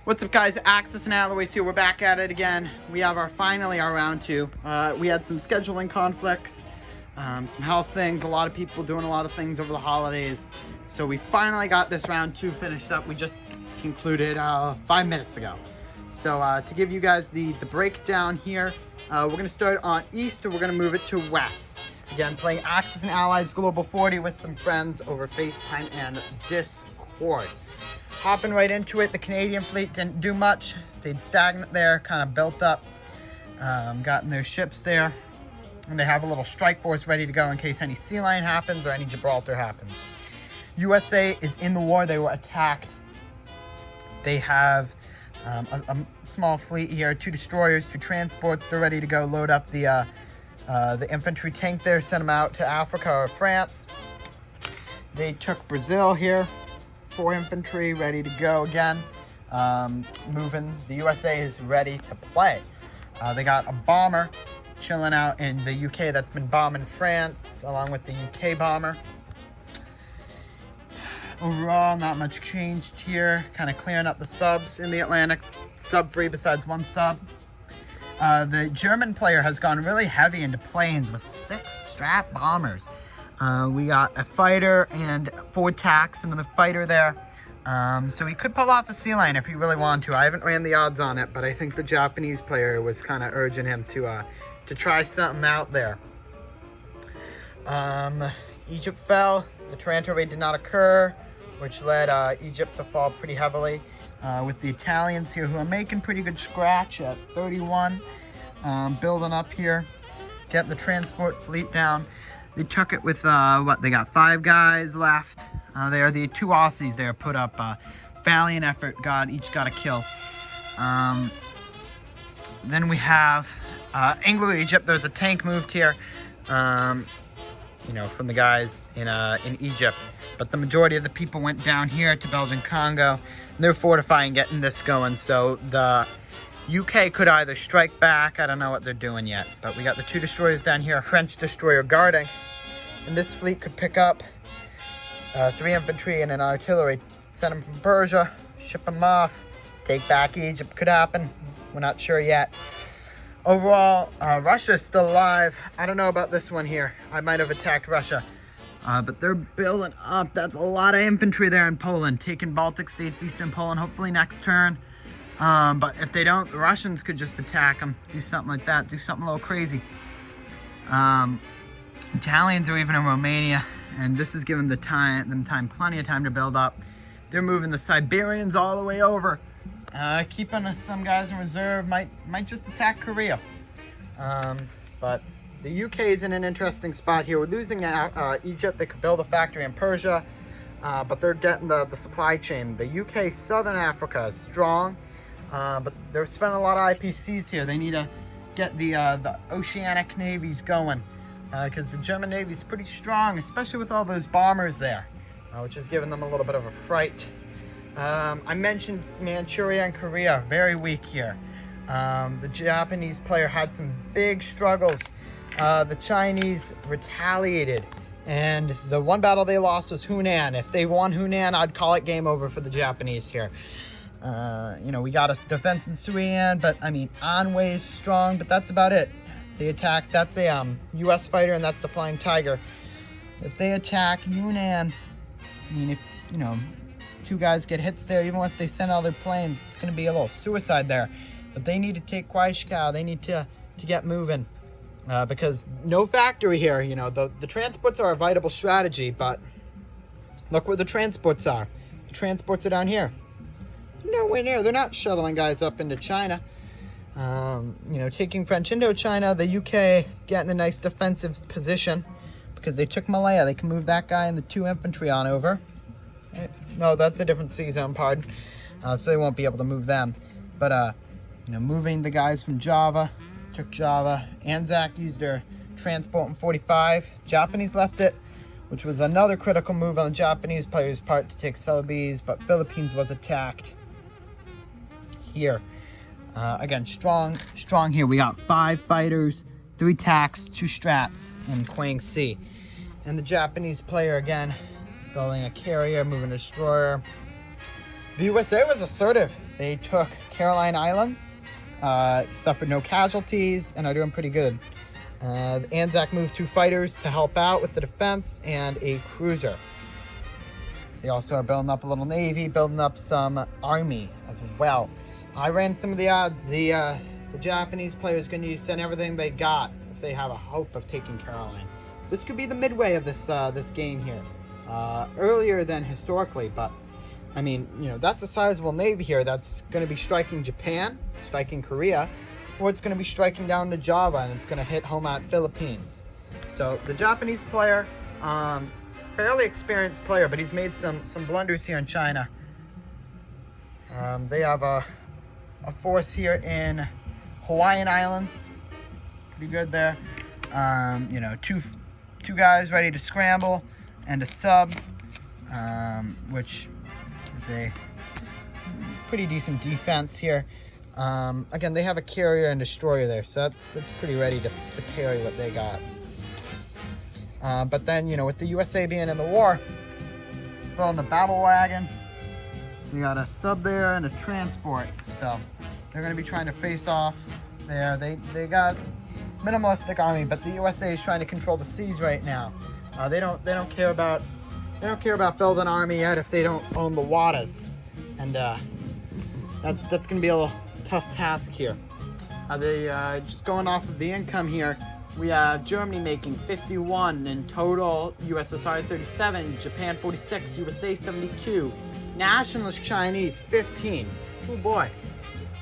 What's up, guys? Axis and Alloys here. We're back at it again. We have finally our round 2. We had some scheduling conflicts, some health things, a lot of people doing a lot of things over the holidays. So we finally got this round 2 finished up. We just concluded 5 minutes ago. So to give you guys the breakdown here, we're going to start on East and we're going to move it to West. Again, playing Axis and Allies Global 40 with some friends over FaceTime and Discord. Hopping right into it, the Canadian fleet didn't do much, stayed stagnant there, kind of built up, gotten their ships there, and they have a little strike force ready to go in case any sea lion happens or any Gibraltar happens. USA is in the war. They were attacked. They have a small fleet here, 2 destroyers, 2 transports. They're ready to go load up the infantry tank there, send them out to Africa or France. They took Brazil here. 4 infantry ready to go again. Moving. The USA is ready to play. They got a bomber chilling out in the UK that's been bombing France along with the UK bomber. Overall, not much changed here. Kind of clearing up the subs in the Atlantic. Sub free besides 1 sub. The German player has gone really heavy into planes with 6 strat bombers. We got a fighter and 4 tacks into the fighter there. So he could pull off a sea lion if he really wanted to. I haven't ran the odds on it, but I think the Japanese player was kind of urging him to try something out there. Egypt fell. The Taranto raid did not occur, which led Egypt to fall pretty heavily. With the Italians here who are making pretty good scratch at 31. Building up here, getting the transport fleet down. They took it with, they got 5 guys left. They are the 2 Aussies there put up valiant effort. Each got a kill. Then we have Anglo-Egypt. There's a tank moved here, from the guys in Egypt. But the majority of the people went down here to Belgian Congo. And they're fortifying, getting this going. So the UK could either strike back. I don't know what they're doing yet. But we got the 2 destroyers down here, a French destroyer guarding. And this fleet could pick up 3 infantry and an artillery. Send them from Persia, ship them off, take back Egypt. Could happen. We're not sure yet. Overall, Russia is still alive. I don't know about this one here. I might have attacked Russia. But they're building up. That's a lot of infantry there in Poland. Taking Baltic states, Eastern Poland, hopefully next turn. But if they don't, the Russians could just attack them. Do something like that. Do something a little crazy. Italians are even in Romania. And this is giving them plenty of time to build up. They're moving the Siberians all the way over. Keeping some guys in reserve. Might just attack Korea. But the UK is in an interesting spot here. We're losing Egypt. They could build a factory in Persia. But they're getting the supply chain. The UK, Southern Africa is strong. But they're spending a lot of IPCs here. They need to get the oceanic navies going. Because the German Navy is pretty strong, especially with all those bombers there, which is giving them a little bit of a fright. I mentioned Manchuria and Korea, very weak here. The Japanese player had some big struggles. The Chinese retaliated, and the one battle they lost was Hunan. If they won Hunan, I'd call it game over for the Japanese here. We got a defense in Swingin, but I mean, Anway's strong, but that's about it. They attack, that's a U.S. fighter, and that's the Flying Tiger. If they attack Yunnan, I mean, if, 2 guys get hits there, even if they send all their planes, it's going to be a little suicide there. But they need to take Kwaichkao. They need to get moving. Because no factory here, the transports are a viable strategy, but look where the transports are. The transports are down here. Nowhere near. They're not shuttling guys up into China. Taking French Indochina, the UK getting a nice defensive position because they took Malaya. They can move that guy and the 2 infantry on over. No, that's a different sea zone, pardon. So they won't be able to move them. But, moving the guys from Java, took Java. Anzac used their transport in 45. Japanese left it, which was another critical move on the Japanese player's part to take Celebes, but Philippines was attacked here. Again, strong here. We got 5 fighters, 3 tacks, 2 strats in Kwang Sea. And the Japanese player, again, building a carrier, moving a destroyer. The USA was assertive. They took Caroline Islands, suffered no casualties, and are doing pretty good. The Anzac moved 2 fighters to help out with the defense and a cruiser. They also are building up a little navy, building up some army as well. I ran some of the odds. The Japanese players going to need to send everything they got if they have a hope of taking Caroline. This could be the midway of this game here. Earlier than historically, but I mean, you know, that's a sizable navy here that's going to be striking Japan, striking Korea, or it's going to be striking down to Java, and it's going to hit home at Philippines. So the Japanese player, fairly experienced player, but he's made some blunders here in China. They have a force here in Hawaiian Islands, pretty good there. You know, two guys ready to scramble and a sub, which is a pretty decent defense here. Again, they have a carrier and destroyer there, so that's pretty ready to carry what they got. But then, you know, with the USA being in the war, building a battle wagon, we got a sub there and a transport, so they're going to be trying to face off there. They got minimalistic army, but the USA is trying to control the seas right now. They don't care about building an army yet if they don't own the waters, and that's going to be a little tough task here. Just going off of the income here, we have Germany making 51 in total, USSR 37, Japan 46, USA 72, Nationalist Chinese 15, oh boy,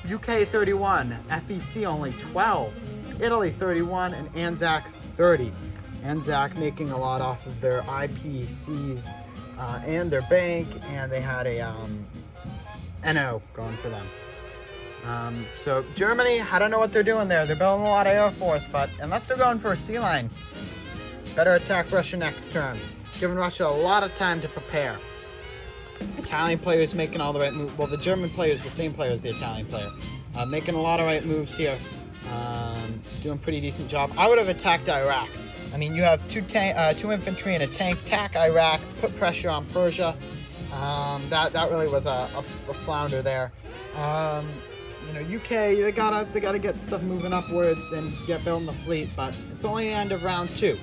UK 31, FEC only 12, Italy 31, and Anzac 30. Anzac making a lot off of their IPCs and their bank, and they had a NO going for them. So Germany, I don't know what they're doing there. They're building a lot of Air Force, but unless they're going for a sea line, better attack Russia next turn, giving Russia a lot of time to prepare. Italian players making all the right moves. Well, the German player is the same player as the Italian player. Making a lot of right moves here. Doing a pretty decent job. I would have attacked Iraq. I mean, you have two infantry and a tank. Attack Iraq, put pressure on Persia. That really was a flounder there. You know, UK, they gotta get stuff moving upwards and get building the fleet, but it's only the end of round 2.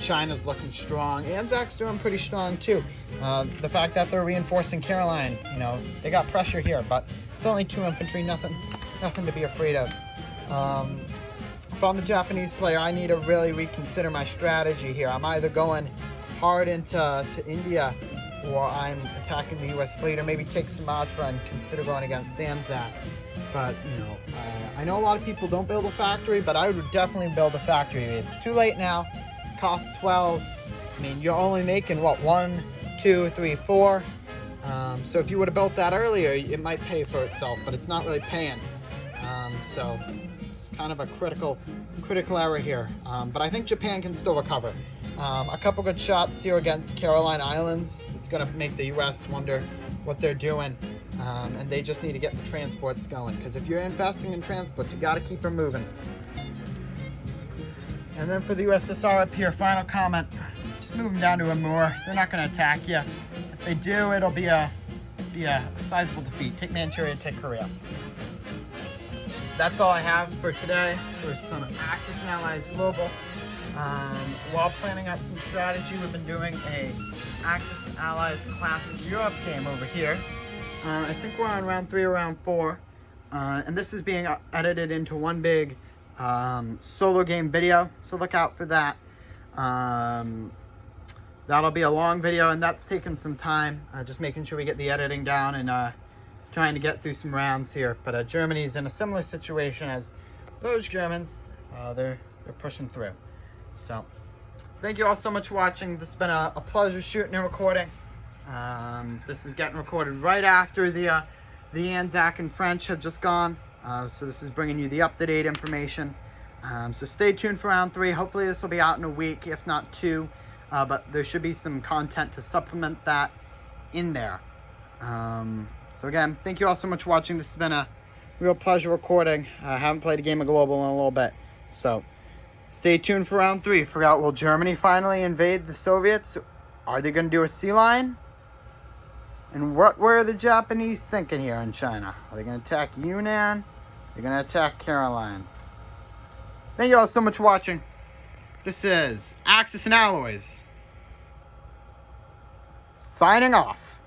China's looking strong. Anzac's doing pretty strong too. The fact that they're reinforcing Caroline, you know, they got pressure here, but it's only 2 infantry, nothing to be afraid of. If I'm the Japanese player, I need to really reconsider my strategy here. I'm either going hard into India, or I'm attacking the US fleet, or maybe take Sumatra and consider going against Anzac. But, you know, I know a lot of people don't build a factory, but I would definitely build a factory. It's too late now. It costs 12. I mean, you're only making, what, 1, 2, 3, 4? So if you would have built that earlier, it might pay for itself, but it's not really paying. So it's kind of a critical error here. But I think Japan can still recover. A couple good shots here against Caroline Islands. It's going to make the U.S. wonder what they're doing. And they just need to get the transports going. Because if you're investing in transports, you got to keep them moving. And then for the USSR up here, final comment. Just move them down to a moor. They're not going to attack you. If they do, it'll be a sizable defeat. Take Manchuria, take Korea. That's all I have for today for some Axis and Allies Global. While planning out some strategy, we've been doing a Axis and Allies Classic Europe game over here. I think we're on round 3 or round 4. And this is being edited into one big solo game video, so look out for that. That'll be a long video, and that's taking some time, just making sure we get the editing down and trying to get through some rounds here. But Germany's in a similar situation as those Germans. They're pushing through. So thank you all so much for watching. This has been a pleasure shooting and recording. This is getting recorded right after the Anzac and French have just gone. So this is bringing you the up-to-date information. So stay tuned for round 3. Hopefully this will be out in a week, if not 2. But there should be some content to supplement that in there. So again, thank you all so much for watching. This has been a real pleasure recording. I haven't played a game of Global in a little bit. So stay tuned for round 3. Figure out, will Germany finally invade the Soviets? Are they going to do a sea line? And what were the Japanese thinking here in China? Are they going to attack Yunnan? They're going to attack Carolines. Thank you all so much for watching. This is Axis and Alloys. Signing off.